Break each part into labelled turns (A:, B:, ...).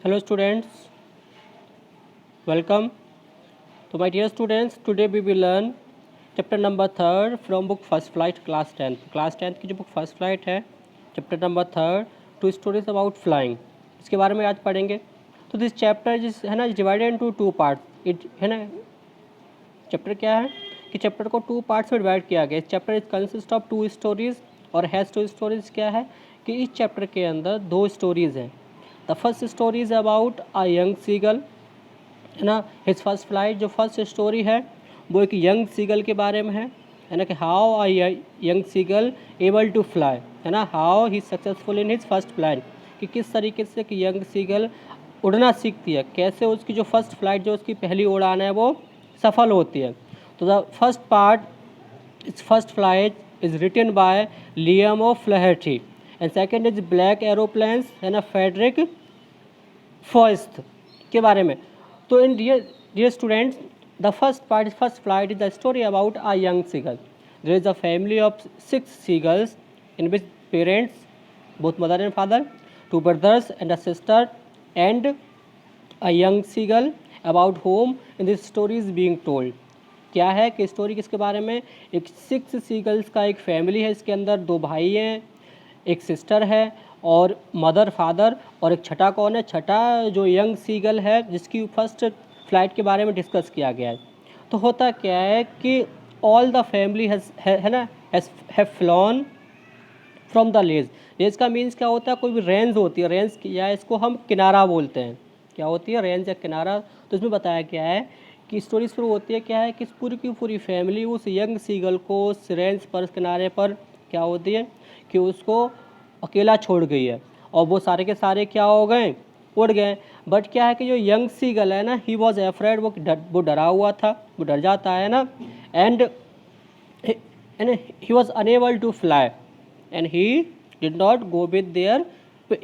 A: Hello students, welcome. So my dear students, today we will learn chapter number 3rd from book First Flight class 10th. Class 10th की जो book First Flight है, chapter number 3rd, two stories about flying. इसके बारे में आज पढ़ेंगे. तो this chapter है ना divided into two part. It है ना चैप्टर क्या है कि चैप्टर को टू पार्ट्स में डिवाइड किया गया. Chapter is consist of two stories और हैज़ टू स्टोरीज क्या है कि इस चैप्टर के अंदर दो स्टोरीज हैं. The first story is about a young seagull, है ना. हिज फर्स्ट फ्लाइट जो फर्स्ट स्टोरी है वो एक यंग सीगल के बारे में है ना, कि how a young seagull able to fly, है ना. How he successful in his first flight, कि किस तरीके से कि यंग सीगल उड़ना सीखती है, कैसे उसकी जो फर्स्ट फ्लाइट जो उसकी पहली उड़ान है वो सफल होती है. तो the first part is first flight is written by Liam O Flaherty and second is black aeroplanes, है ना, फेडरिक फॉइस्ट के बारे में. तो इन dear students, the first part is first flight is the story about a young seagull. There is a family of 6 seagulls in which parents, both mother and father, 2 brothers and a sister, and a young seagull about whom in this story is being told. क्या है कि story किसके बारे में, एक 6 seagulls का एक family है. इसके अंदर 2 भाई हैं, एक सिस्टर है और मदर फादर, और एक छठा कौन है, छठा जो यंग सीगल है जिसकी फर्स्ट फ्लाइट के बारे में डिस्कस किया गया है. तो होता क्या है कि ऑल द फैमिली है ना have flown from the ledge. Ledge का मीन्स क्या होता है, कोई भी रेंज होती है, रेंज या इसको हम किनारा बोलते हैं. क्या होती है, रेंज या किनारा. तो इसमें बताया क्या है कि स्टोरी शुरू होती है क्या है कि पूरी की पूरी फैमिली उस यंग सीगल को उस रेंज पर, उस किनारे पर क्या होती है कि उसको अकेला छोड़ गई है, और वो सारे के सारे क्या हो गए, उड़ गए. बट क्या है कि जो यंग सीगल है ना, ही वॉज एफ्रेड, वो डरा हुआ था, वो डर जाता है ना. And he was unable to fly and he did not go with their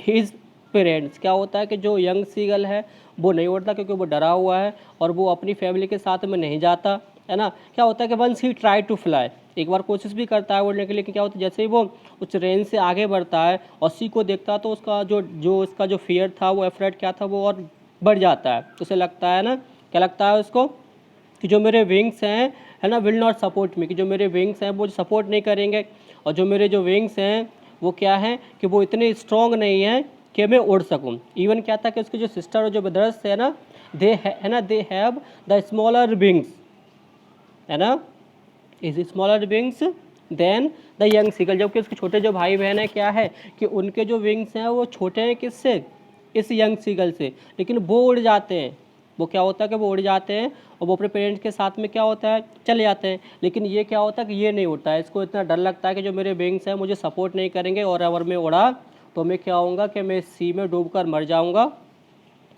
A: his parents. क्या होता है कि जो यंग सीगल है वो नहीं उड़ता क्योंकि वो डरा हुआ है और वो अपनी फैमिली के साथ में नहीं जाता, है ना. क्या होता है कि once he try to fly, एक बार कोशिश भी करता है उड़ने के लिए, कि क्या होता है जैसे ही वो उस रेंज से आगे बढ़ता है और सी को देखता है तो उसका उसका जो फियर था, वो एफ्रेड क्या था, वो और बढ़ जाता है. उसे लगता है ना, क्या लगता है उसको कि जो मेरे विंग्स हैं, है ना, विल नॉट सपोर्ट मी, कि जो मेरे विंग्स हैं वो सपोर्ट नहीं करेंगे, और जो मेरे जो विंग्स हैं वो क्या हैं कि वो इतने स्ट्रॉन्ग नहीं हैं कि मैं उड़ सकूं. इवन क्या था कि उसके जो सिस्टर और जो ब्रदर्स है ना, they have the smaller wings, है ना, is smaller wings than the young seagull. जबकि उसके छोटे जो भाई बहन है क्या है कि उनके जो विंग्स हैं वो छोटे हैं किससे, इस यंग सीगल से, लेकिन वो उड़ जाते हैं. वो क्या होता है कि वो उड़ जाते हैं और वो अपने पेरेंट्स के साथ में क्या होता है चले जाते हैं. लेकिन ये क्या होता है कि ये नहीं उड़ता है, इसको इतना डर लगता है कि जो मेरे विंग्स हैं मुझे सपोर्ट नहीं करेंगे, और अगर मैं उड़ा तो मैं क्या होऊंगा कि मैं सी में डूबकर मर जाऊंगा,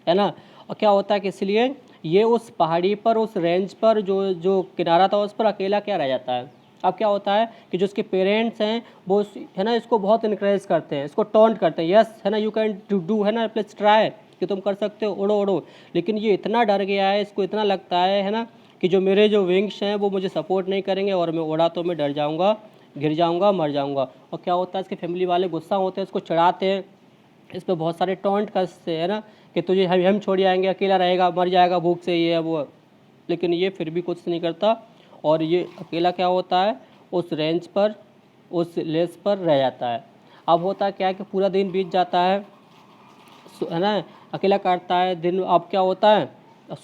A: है ना. और क्या होता है कि इसलिए ये उस पहाड़ी पर, उस रेंज पर जो जो किनारा था उस पर अकेला क्या रह जाता है. अब क्या होता है कि जो उसके पेरेंट्स हैं वो है ना इसको बहुत इनक्रेज करते हैं, इसको टॉन्ट करते हैं, यस है ना, यू कैन डू, है ना, प्लीज ट्राई, कि तुम कर सकते हो, उड़ो उड़ो. लेकिन ये इतना डर गया है, इसको इतना लगता है ना, कि जो मेरे जो विंग्स हैं वो मुझे सपोर्ट नहीं करेंगे और मैं उड़ा तो मैं डर जाऊँगा, गिर जाऊँगा, मर जाऊँगा. और क्या होता है इसकी फैमिली वाले गुस्सा होते हैं, इसको चढ़ाते हैं, इस पर बहुत सारे टॉन्ट कसते हैं ना, कि तुझे हम छोड़ जाएंगे, अकेला रहेगा, मर जाएगा भूख से, ये है वो. लेकिन ये फिर भी कुछ नहीं करता और ये अकेला क्या होता है उस रेंज पर, उस लेस पर रह जाता है. अब होता है क्या है कि पूरा दिन बीत जाता है ना, अकेला काटता है दिन. अब क्या होता है,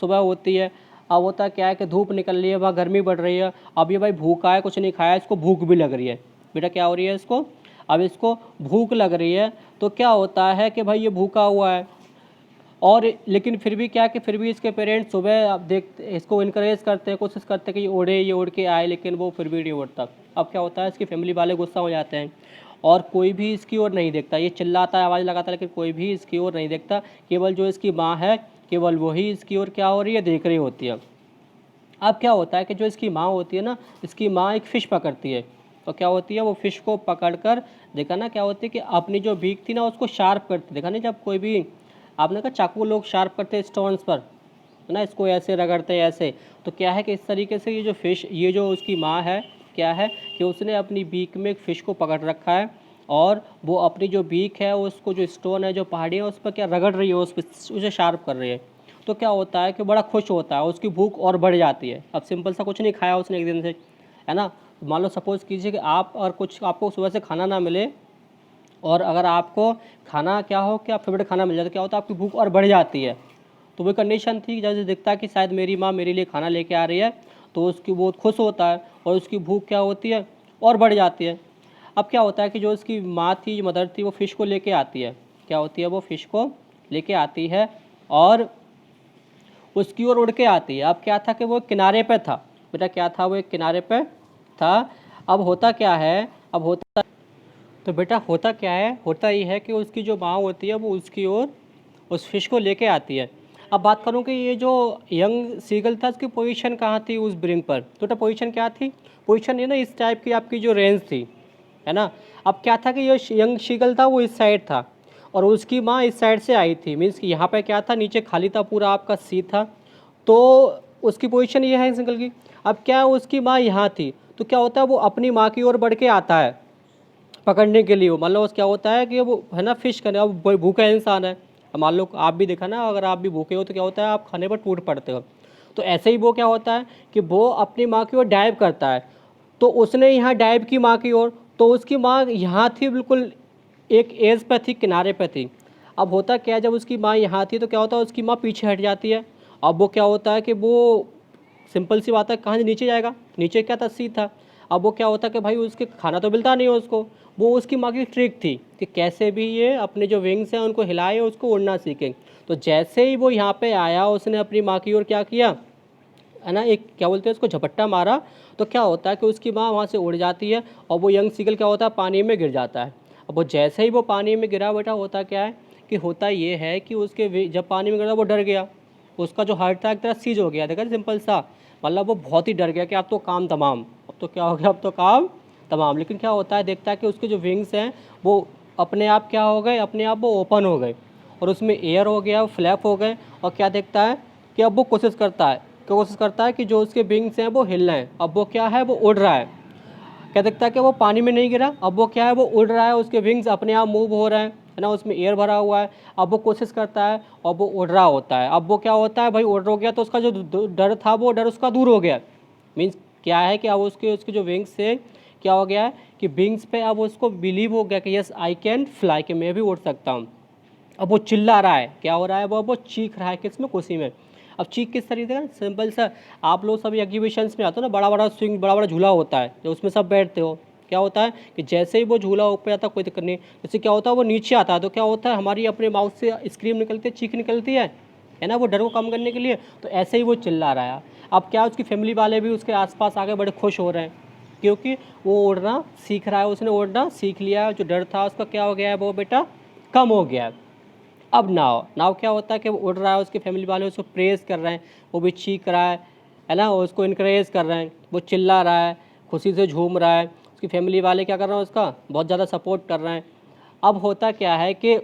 A: सुबह होती है, अब होता है क्या है कि धूप निकल रही है, वहाँ गर्मी बढ़ रही है. अब ये भाई भूखा है, कुछ नहीं खाया, इसको भूख भी लग रही है. बेटा क्या हो रही है इसको, अब इसको भूख लग रही है. तो क्या होता है कि भाई ये भूखा हुआ है, और लेकिन फिर भी क्या कि फिर भी इसके पेरेंट्स सुबह आप देख इसको इनकरेज करते हैं, कोशिश करते हैं कि ये उड़े, ये उड़ के आए, लेकिन वो फिर भी नहीं उड़ता. अब क्या होता है इसकी फैमिली वाले गुस्सा हो जाते हैं और कोई भी इसकी ओर नहीं देखता. ये चिल्लाता है, आवाज़ लगाता है, लेकिन कोई भी इसकी ओर नहीं देखता. केवल जो इसकी माँ है, केवल वही इसकी ओर क्या हो रही है, देख रही होती है. अब क्या होता है कि जो इसकी माँ होती है ना, इसकी माँ एक फ़िश पकड़ती है. तो क्या होती है, वो फ़िश को पकड़कर देखा ना क्या होती है कि अपनी जो बीक थी ना उसको शार्प करती. देखा नहीं, जब कोई भी आपने कहा चाकू लोग शार्प करते हैं स्टोन्स पर, है ना, इसको ऐसे रगड़ते हैं ऐसे. तो क्या है कि इस तरीके से ये जो फ़िश, ये जो उसकी माँ है क्या है कि उसने अपनी बीक में एक फ़िश को पकड़ रखा है, और वो अपनी जो बीक है उसको, जो स्टोन है, जो पहाड़ी है, उस पर क्या रगड़ रही है, उस पर उसे शार्प कर रही है। तो क्या होता है कि बड़ा खुश होता है, उसकी भूख और बढ़ जाती है। अब सिंपल सा कुछ नहीं खाया उसने एक दिन से, है ना। मान लो सपोज़ कीजिए कि आप और कुछ आपको सुबह से खाना ना मिले, और अगर आपको खाना क्या हो, क्या फेवरेट खाना मिल जाए, तो क्या होता है आपकी भूख और बढ़ जाती है। तो वो कंडीशन थी, जैसे दिखता है कि शायद मेरी माँ मेरे लिए खाना लेके आ रही है, तो उसकी बहुत खुश होता है और उसकी भूख क्या होती है और बढ़ जाती है। अब क्या होता है कि जो उसकी माँ थी, जो मदर थी, वो फ़िश को लेके आती है। क्या होती है, वो फ़िश को लेके आती है और उसकी ओर उड़ के आती है। अब क्या था कि वो किनारे पे था, बेटा क्या था, वो एक किनारे पे था। अब होता क्या है, अब होता, तो बेटा होता क्या है, होता ये है कि उसकी जो माँ होती है वो उसकी ओर उस फिश को लेके आती है। अब बात करूँ कि ये जो यंग सीगल था, उसकी पोजीशन कहाँ थी उस ब्रिंग पर, तो बेटा पोजीशन क्या थी, पोजीशन ये ना इस टाइप की आपकी जो रेंज थी, है ना। अब क्या था कि ये यंग सीगल था वो इस साइड था और उसकी माँ इस साइड से आई थी, मीन्स कि यहाँ पे क्या था, नीचे खाली था पूरा आपका सी था, तो उसकी पोजीशन ये है सिंगल की। अब क्या उसकी माँ यहाँ थी, तो क्या होता है वो अपनी माँ की ओर बढ़ के आता है पकड़ने के लिए। मान लो क्या होता है कि वो है ना फिश करने, अब भूखा इंसान है, अब मान लो आप भी देखा ना, अगर आप भी भूखे हो तो क्या होता है आप खाने पर टूट पड़ते हो। तो ऐसे ही वो क्या होता है कि वो अपनी माँ की ओर डाइव करता है, तो उसने यहाँ डाइव की माँ की ओर, तो उसकी माँ यहाँ थी बिल्कुल एक एज पे थी, किनारे पे थी। अब होता क्या है, जब उसकी माँ यहाँ थी तो क्या होता है उसकी माँ पीछे हट जाती है। अब वो क्या होता है कि वो सिंपल सी बात है, कहाँ से नीचे जाएगा, नीचे क्या था, सी था। अब वो क्या होता कि भाई उसके खाना तो मिलता नहीं है उसको, वो उसकी माँ की ट्रिक थी कि कैसे भी ये अपने जो विंग्स हैं उनको हिलाए, उसको उड़ना सीखें। तो जैसे ही वो यहाँ पे आया, उसने अपनी माँ की ओर क्या किया, है ना, एक क्या बोलते हैं उसको झपट्टा मारा, तो क्या होता है कि उसकी माँ वहाँ से उड़ जाती है और वो यंग सीगल क्या होता है पानी में गिर जाता है। अब वो जैसे ही वो पानी में गिरा, बेटा होता क्या है कि होता ये है कि उसके जब पानी में गिरा वो डर गया, उसका जो हार्ट था एक तरह सीज हो गया, देखा सिंपल सा, मतलब वो बहुत ही डर गया कि अब तो काम तमाम, अब तो क्या हो गया, अब तो काम तमाम। लेकिन क्या होता है, देखता है कि उसके जो विंग्स हैं वो अपने आप क्या हो गए, अपने आप वो ओपन हो गए और उसमें एयर हो गया, फ्लैप हो गए। और क्या देखता है कि अब वो कोशिश करता है कि जो उसके विंग्स हैं वो हिल रहे हैं। अब वो क्या है, वो उड़ रहा है। क्या दिखता है कि वो पानी में नहीं गिरा, अब वो क्या है, वो उड़ रहा है, उसके विंग्स अपने आप मूव हो रहे हैं, है ना, उसमें एयर भरा हुआ है। अब वो कोशिश करता है और वो उड़ रहा होता है। अब वो क्या होता है भाई, उड़ हो गया तो उसका जो डर था वो डर उसका दूर हो गया। मीन्स क्या है कि अब उसके उसके जो विंग्स से क्या हो गया है कि विंग्स पे अब उसको बिलीव हो गया कि यस आई कैन फ्लाई, कि मैं भी उड़ सकता हूँ। अब वो चिल्ला रहा है, क्या हो रहा है, वो चीख रहा है, किसमें, खुशी में। अब चीख किस तरीके का, सिंपल सा, आप लोग सब एग्जीबिशंस में आते हो ना, बड़ा बड़ा स्विंग, बड़ा बड़ा झूला होता है, जो उसमें सब बैठते हो, क्या होता है कि जैसे ही वो झूला ऊपर आता है कोई दिक्कत नहीं, जैसे क्या होता है वो नीचे आता है तो क्या होता है हमारी अपने माउथ से स्क्रीम निकलती है, चीख निकलती है ना, वो डर को कम करने के लिए। तो ऐसे ही वो चिल्ला रहा है। अब क्या उसकी फैमिली वाले भी उसके आसपास आके बड़े खुश हो रहे हैं, क्योंकि वो उड़ना सीख रहा है, उसने उड़ना सीख लिया है, जो डर था उसका क्या हो गया है, वो बेटा कम हो गया है। अब नाव क्या होता है कि वो उड़ रहा है, उसके फैमिली वाले उसको प्रेज़ कर रहे हैं, वो भी चीख रहा है ना, उसको इनकरेज कर रहे हैं, वो चिल्ला रहा है, खुशी से झूम रहा है, उसकी फैमिली वाले क्या कर रहे हैं, उसका बहुत ज़्यादा सपोर्ट कर रहे हैं। अब होता क्या है कि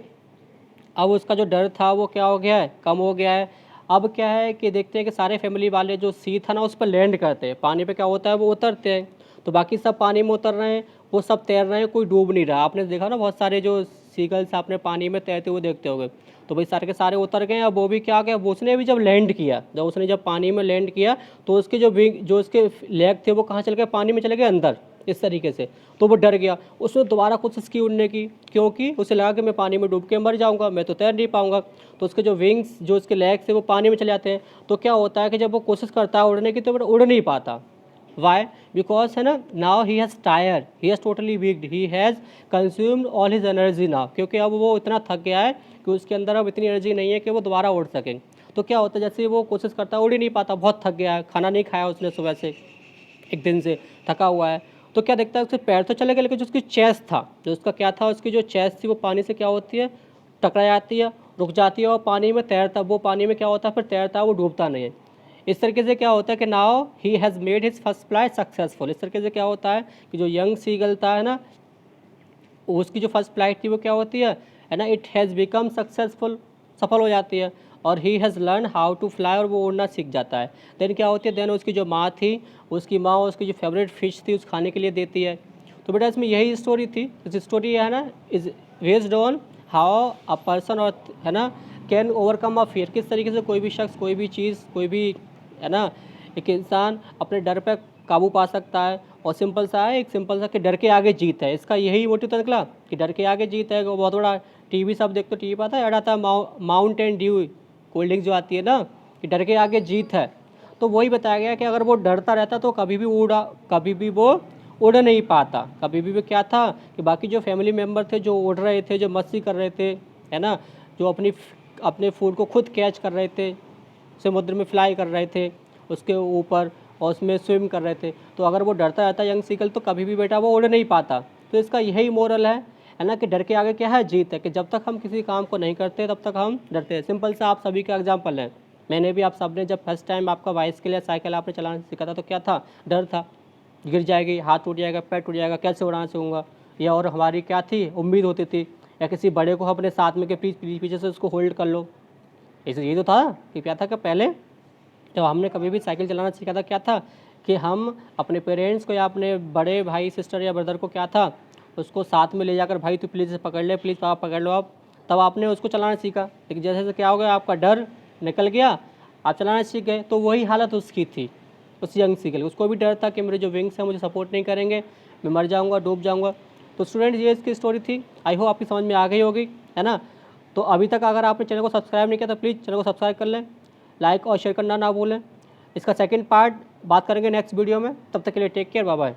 A: अब उसका जो डर था वो क्या हो गया है, कम हो गया है। अब क्या है कि देखते हैं कि सारे फैमिली वाले जो सी था ना उस पर लैंड करते हैं, पानी पे क्या होता है वो उतरते हैं, तो बाकी सब पानी में उतर रहे हैं, वो सब तैर रहे हैं, कोई डूब नहीं रहा। आपने देखा ना बहुत सारे जो सीगल्स आपने पानी में तैरते हुए देखते होंगे, तो भाई सारे के सारे उतर गए। अब वो भी क्या गया, वो उसने भी जब लैंड किया, जब पानी में लैंड किया, तो उसके जो उसके लेग थे वो कहाँ चले गए, पानी में चले गए अंदर, इस तरीके से। तो वो डर गया, उसने दोबारा कोशिश की उड़ने की, क्योंकि उसे लगा कि मैं पानी में डूब के मर जाऊंगा, मैं तो तैर नहीं पाऊंगा। तो उसके जो विंग्स, जो उसके लेग्स थे वो पानी में चले जाते हैं। तो क्या होता है कि जब वो कोशिश करता है उड़ने की तो वो उड़ नहीं पाता। वाई, बिकॉज है ना, now he has tired, he has totally weakened, he has consumed all his energy now, क्योंकि अब वो इतना थक गया है कि उसके अंदर अब इतनी एनर्जी नहीं है कि वो दोबारा उड़ सके। तो क्या होता है, जैसे वो कोशिश करता है उड़ ही नहीं पाता, बहुत थक गया है, खाना नहीं खाया उसने सुबह से, एक दिन से थका हुआ है। तो क्या देखता है, उसके पैर तो चले गए, लेकिन जो उसकी चेस्ट था, जो उसका क्या था, उसकी जो चेस्ट थी वो पानी से क्या होती है, टकरा जाती है, रुक जाती है और पानी में तैरता, वो पानी में क्या होता है फिर तैरता है, वो डूबता नहीं है। इस तरीके से क्या होता है कि now he has made his first flight successful. इस तरीके से क्या होता है कि जो यंग सीगल था, है ना, उसकी जो फर्स्ट फ्लाइट थी वो क्या होती है ना, इट हैज़ बिकम सक्सेसफुल, सफल हो जाती है, और he has learn how to fly, और वो उड़ना सीख जाता है। देन क्या होती है, देन उसकी जो माँ थी, उसकी माँ उसकी जो फेवरेट फ़िश थी उस खाने के लिए देती है। तो बेटा इसमें यही स्टोरी थी। इस स्टोरी है ना is based on how a person और है ना कैन ओवरकम अ फियर, किस तरीके से कोई भी शख्स, कोई भी चीज़, कोई भी है ना एक इंसान अपने डर पे काबू पा सकता है। और सिंपल सा है, एक सिंपल सा कि डर के आगे जीत है, इसका यही मोटिव तो निकला कि डर के आगे जीत है। वो बहुत बड़ा टीवी सब देखते, टीवी पर आता है, ऐड आता है माउंटेन ड्यू कोल्ड ड्रिंक जो आती है ना, कि डर के आगे जीत है। तो वही बताया गया कि अगर वो डरता रहता तो कभी भी वो उड़ नहीं पाता। कभी भी वो क्या था कि बाकी जो फैमिली मेम्बर थे जो उड़ रहे थे, जो मस्ती कर रहे थे, है ना, जो अपने फूड को खुद कैच कर रहे थे, समुद्र में फ्लाई कर रहे थे उसके ऊपर और उसमें स्विम कर रहे थे, तो अगर वो डरता रहता यंग सीगल तो कभी भी बेटा वो उड़ नहीं पाता। तो इसका यही मोरल है ना, कि डर के आगे क्या है, जीत है। कि जब तक हम किसी काम को नहीं करते तब तक हम डरते हैं। सिंपल सा आप सभी का एग्जाम्पल है, मैंने भी, आप सब ने जब फर्स्ट टाइम आपका बाइसिकल या साइकिल आपने चलाना सीखा था तो क्या था, डर था, गिर जाएगी, हाथ टूट जाएगा, पैर टूट जाएगा, कैसे उड़ाना सीखूंगा। या और हमारी क्या थी, उम्मीद होती थी या किसी बड़े को अपने साथ में के पीछे से उसको होल्ड कर लो। इसे ये तो था कि क्या था कि पहले जब हमने कभी भी साइकिल चलाना सीखा था क्या था कि हम अपने पेरेंट्स को या अपने बड़े भाई सिस्टर या ब्रदर को क्या था, उसको साथ में ले जाकर, भाई तू प्लीज़ पकड़ ले, प्लीज़ पापा पकड़ लो आप, तब आपने उसको चलाना सीखा। लेकिन जैसे जैसे क्या हो गया, आपका डर निकल गया, आप चलाना सीख गए। तो वही हालत उसकी थी, उस यंग सीगल, उसको भी डर था कि मेरे जो विंग्स हैं मुझे सपोर्ट नहीं करेंगे, मैं मर जाऊँगा, डूब जाऊँगा। तो स्टूडेंट ये इसकी स्टोरी थी, आई होप आपकी समझ में आ गई होगी, है ना। तो अभी तक अगर आपने चैनल को सब्सक्राइब नहीं किया तो प्लीज़ चैनल को सब्सक्राइब कर लें, लाइक और शेयर करना ना भूलें। इसका सेकंड पार्ट बात करेंगे नेक्स्ट वीडियो में, तब तक के लिए टेक केयर, बाय बाय।